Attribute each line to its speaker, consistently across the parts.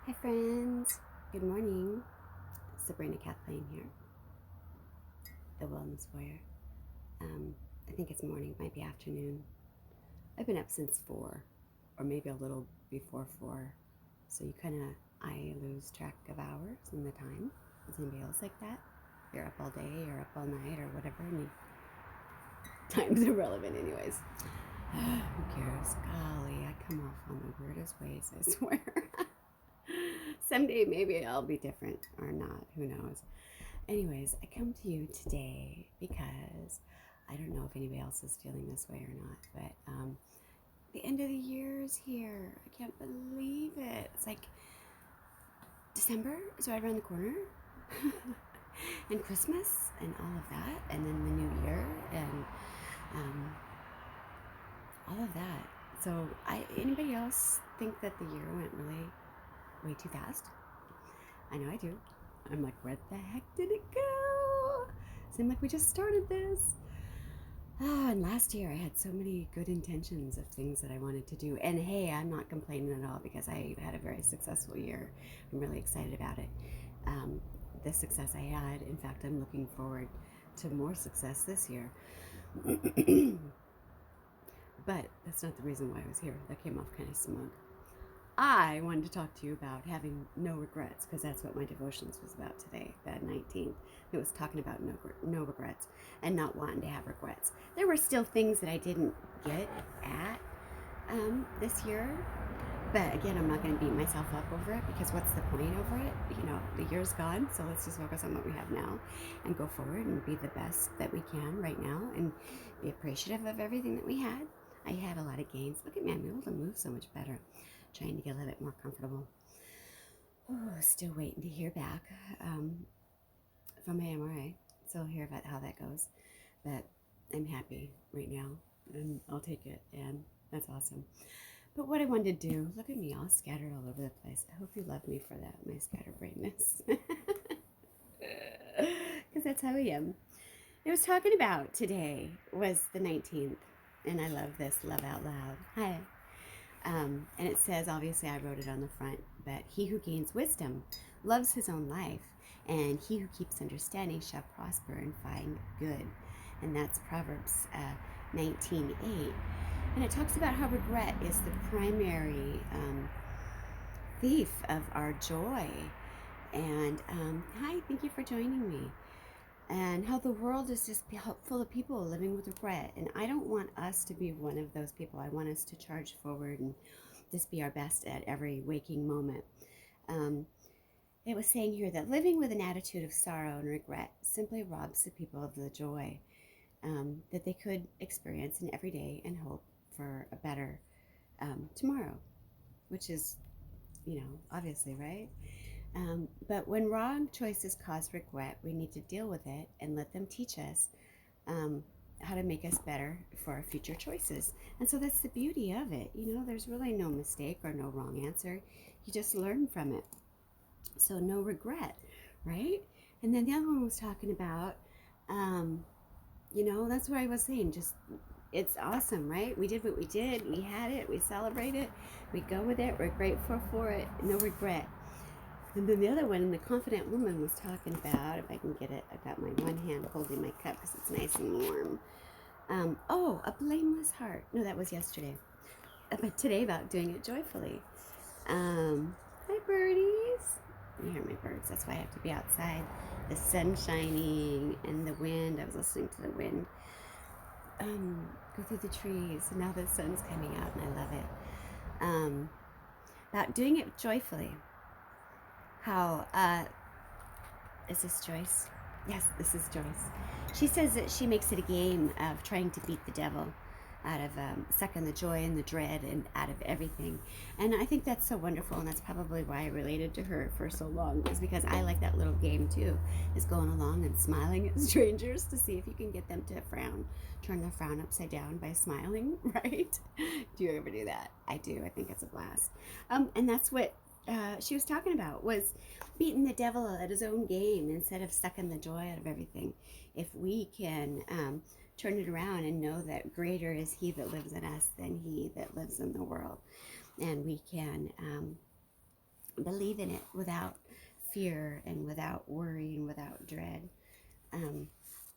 Speaker 1: Hi friends, good morning. Sabrina Kathleen here, the Wellness Warrior. I think it's morning, it might be afternoon. I've been up since 4, or maybe a little before 4. So I lose track of hours and the time. Is anybody else like that? You're up all day, or up all night, or whatever, and time's irrelevant anyways. Who cares? Golly, I come off on the weirdest ways, I swear. Someday maybe I'll be different or not, who knows. Anyways, I come to you today because I don't know if anybody else is feeling this way or not, but the end of the year is here. I can't believe it. It's like December is right around the corner, and Christmas and all of that, and then the new year and all of that. So, anybody else think that the year went really way too fast? I know I do. I'm like, where the heck did it go? Seemed like we just started this. And last year I had so many good intentions of things that I wanted to do. And hey, I'm not complaining at all because I had a very successful year. I'm really excited about it. The success I had, in fact, I'm looking forward to more success this year. But that's not the reason why I was here. That came off kind of smug. I wanted to talk to you about having no regrets, because that's what my devotions was about today, that 19th. It was talking about no regrets and not wanting to have regrets. There were still things that I didn't get at this year, but again, I'm not going to beat myself up over it, because what's the point over it? You know, the year's gone, so let's just focus on what we have now and go forward and be the best that we can right now and be appreciative of everything that we had. I had a lot of gains. Look at me, I'm able to move so much better. Trying to get a little bit more comfortable. Oh, still waiting to hear back from my MRI. Still hear about how that goes. But I'm happy right now, and I'll take it, and that's awesome. But what I wanted to do, look at me all scattered all over the place. I hope you love me for that, my scatterbrainness. Because that's how I am. I was talking about today was the 19th, and I love this, love out loud. Hi. And it says, obviously I wrote it on the front, but he who gains wisdom loves his own life, and he who keeps understanding shall prosper and find good. And that's Proverbs 19:8. And it talks about how regret is the primary thief of our joy. And hi, thank you for joining me. And how the world is just full of people living with regret. And I don't want us to be one of those people. I want us to charge forward and just be our best at every waking moment. It was saying here that living with an attitude of sorrow and regret simply robs the people of the joy that they could experience in every day and hope for a better tomorrow, which is, obviously, right? But when wrong choices cause regret, we need to deal with it and let them teach us how to make us better for our future choices. And so that's the beauty of it. There's really no mistake or no wrong answer. You just learn from it. So no regret, right? And then the other one was talking about, that's what I was saying. Just, it's awesome, right? We did what we did. We had it. We celebrate it. We go with it. We're grateful for it. No regret. And then the other one, the confident woman was talking about, if I can get it, I've got my one hand holding my cup because it's nice and warm. A blameless heart. No, that was yesterday. But today about doing it joyfully. Hi, birdies. You hear my birds. That's why I have to be outside. The sun shining and the wind. I was listening to the wind go through the trees. And now the sun's coming out and I love it. About doing it joyfully. How, is this Joyce? Yes, this is Joyce. She says that she makes it a game of trying to beat the devil out of sucking the joy and the dread and out of everything. And I think that's so wonderful, and that's probably why I related to her for so long, is because I like that little game too, is going along and smiling at strangers to see if you can get them to frown, turn their frown upside down by smiling, right? Do you ever do that? I do. I think it's a blast. And that's what she was talking about, was beating the devil at his own game instead of sucking the joy out of everything. If we can turn it around and know that greater is he that lives in us than he that lives in the world, and we can believe in it without fear and without worry and without dread um,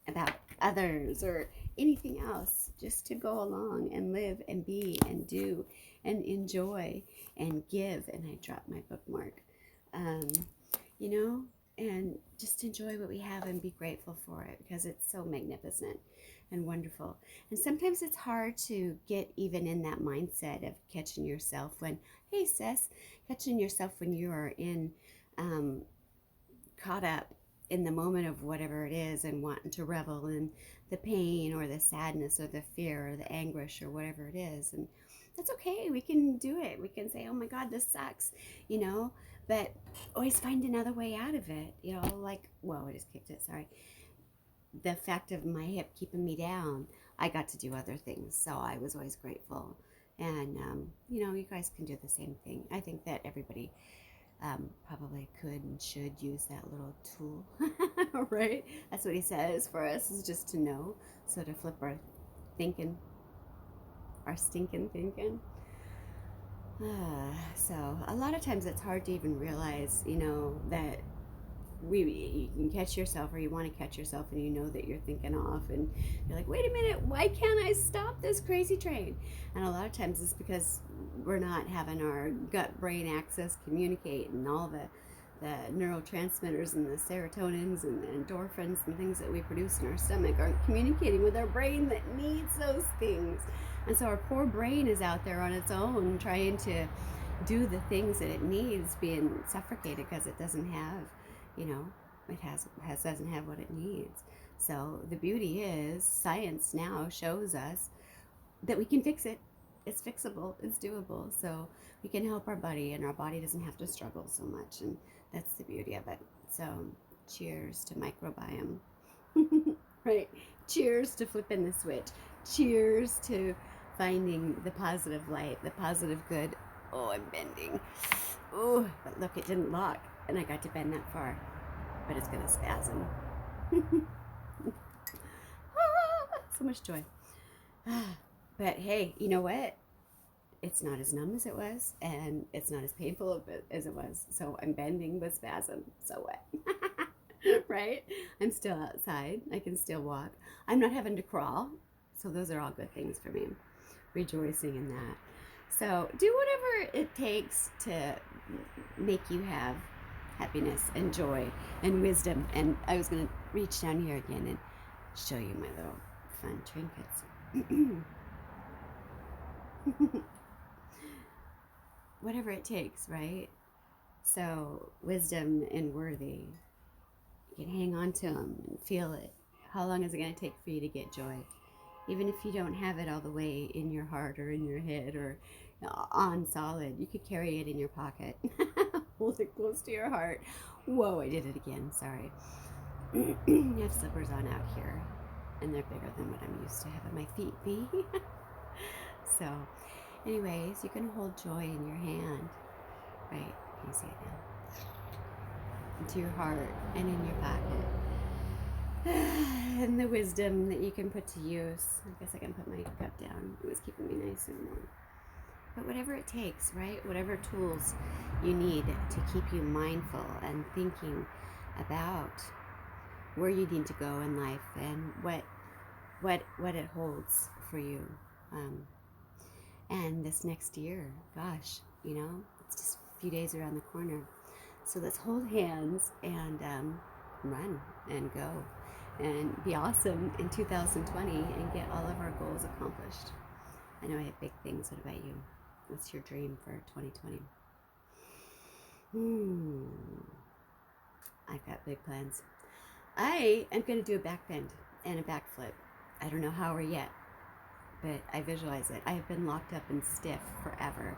Speaker 1: about others or anything else, just to go along and live and be and do and enjoy and give. And I dropped my bookmark, um, you know, and just enjoy what we have and be grateful for it, because it's so magnificent and wonderful. And sometimes it's hard to get even in that mindset of catching yourself when, hey sis, catching yourself when you are in um, caught up in the moment of whatever it is and wanting to revel in the pain or the sadness or the fear or the anguish or whatever it is. And that's okay. We can do it. We can say, oh my God, this sucks, you know, but always find another way out of it, you know, like, whoa, I just kicked it. Sorry. The fact of my hip keeping me down, I got to do other things. So I was always grateful. And, you know, you guys can do the same thing. I think that everybody probably could and should use that little tool, right? That's what he says for us, is just to know, so to flip our thinking, our stinking thinking. So a lot of times it's hard to even realize, you know, that you can catch yourself, or you want to catch yourself, and you know that you're thinking off, and you're like, wait a minute, why can't I stop this crazy train? And a lot of times it's because we're not having our gut brain axis communicate, and all the neurotransmitters and the serotonins and the endorphins and things that we produce in our stomach aren't communicating with our brain that needs those things. And so our poor brain is out there on its own trying to do the things that it needs, being suffocated because it doesn't have, you know, it doesn't have what it needs. So the beauty is, science now shows us that we can fix it. It's fixable, it's doable. So we can help our body, and our body doesn't have to struggle so much. And that's the beauty of it. So cheers to microbiome. Right? Cheers to flipping the switch. Cheers to finding the positive light, the positive good. Oh, I'm bending. Oh, but look, it didn't lock, and I got to bend that far, but it's gonna spasm. So much joy. But hey, you know what? It's not as numb as it was, and it's not as painful as it was. So I'm bending with spasm. So what? Right? I'm still outside. I can still walk. I'm not having to crawl. So those are all good things for me. Rejoicing in that. So do whatever it takes to make you have happiness and joy and wisdom. And I was going to reach down here again and show you my little fun trinkets. Whatever it takes, right? So wisdom and worthy, you can hang on to them and feel it. How long is it going to take for you to get joy? Even if you don't have it all the way in your heart or in your head or on solid, you could carry it in your pocket. Hold it close to your heart. Whoa, I did it again. Sorry. I have slippers on out here, and they're bigger than what I'm used to having my feet be. So, anyways, you can hold joy in your hand, right? Can you see it now? Into your heart and in your pocket. And the wisdom that you can put to use. I guess I can put my cup down. It was keeping me nice and warm. But whatever it takes, right? Whatever tools you need to keep you mindful and thinking about where you need to go in life and what it holds for you. And this next year, gosh, you know, it's just a few days around the corner. So let's hold hands and run and go and be awesome in 2020 and get all of our goals accomplished. I know I have big things. What about you? What's your dream for 2020? I've got big plans. I am going to do a back bend and a backflip. I don't know how or yet, but I visualize it. I have been locked up and stiff forever.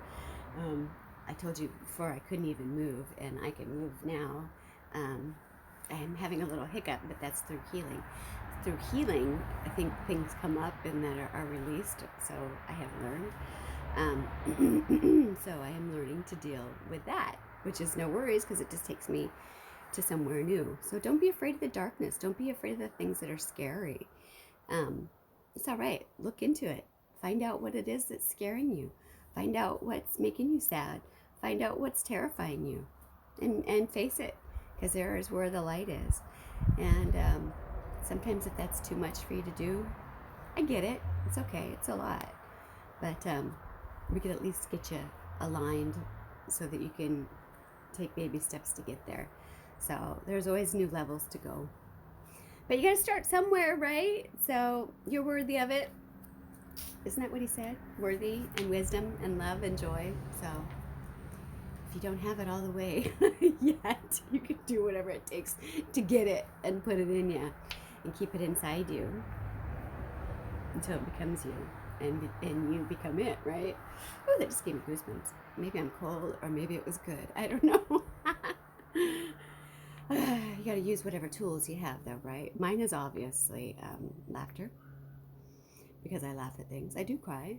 Speaker 1: I told you before I couldn't even move, and I can move now. I'm having a little hiccup, but that's through healing. Through healing, I think things come up and that are released, so I have learned. So I am learning to deal with that, which is no worries, because it just takes me to somewhere new. So don't be afraid of the darkness. Don't be afraid of the things that are scary. It's all right. Look into it. Find out what it is that's scaring you. Find out what's making you sad. Find out what's terrifying you and face it, because there is where the light is. And sometimes if that's too much for you to do, I get it. It's okay. It's a lot. But we could at least get you aligned so that you can take baby steps to get there. So there's always new levels to go. But you got to start somewhere, right? So you're worthy of it. Isn't that what he said? Worthy and wisdom and love and joy. So if you don't have it all the way yet, you can do whatever it takes to get it and put it in you and keep it inside you until it becomes you and you become it, right? Oh, that just gave me goosebumps. Maybe I'm cold or maybe it was good. I don't know. You got to use whatever tools you have, though, right? Mine is obviously laughter, because I laugh at things. I do cry.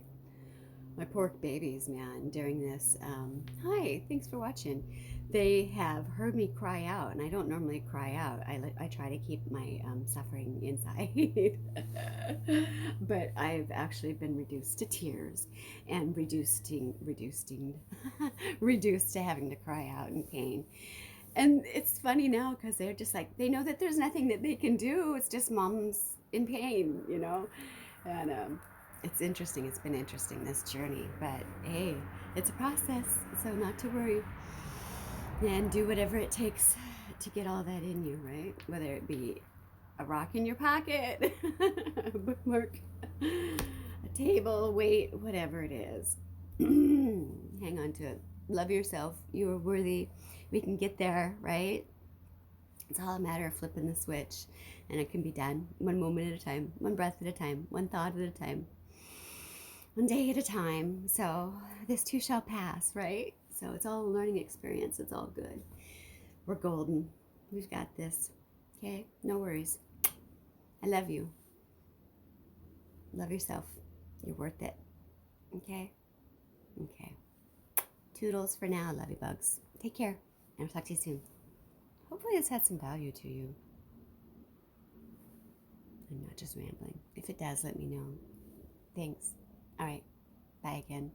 Speaker 1: My pork babies, man, during this, hi, thanks for watching. They have heard me cry out, and I don't normally cry out. I try to keep my suffering inside. But I've actually been reduced to tears and reduced to having to cry out in pain. And it's funny now because they're just like, they know that there's nothing that they can do. It's just mom's in pain, you know? And it's interesting. It's been interesting, this journey. But hey, it's a process, so not to worry. And do whatever it takes to get all that in you, right? Whether it be a rock in your pocket, a bookmark, a table, a weight, whatever it is. Hang on to it. Love yourself. You are worthy. We can get there, right? It's all a matter of flipping the switch, and it can be done one moment at a time, one breath at a time, one thought at a time, one day at a time. So this too shall pass, right? So it's all a learning experience. It's all good. We're golden. We've got this. Okay? No worries. I love you. Love yourself. You're worth it. Okay? Okay. Toodles for now, lovey bugs. Take care, and I'll talk to you soon. Hopefully this had some value to you. I'm not just rambling. If it does, let me know. Thanks. All right. Bye again.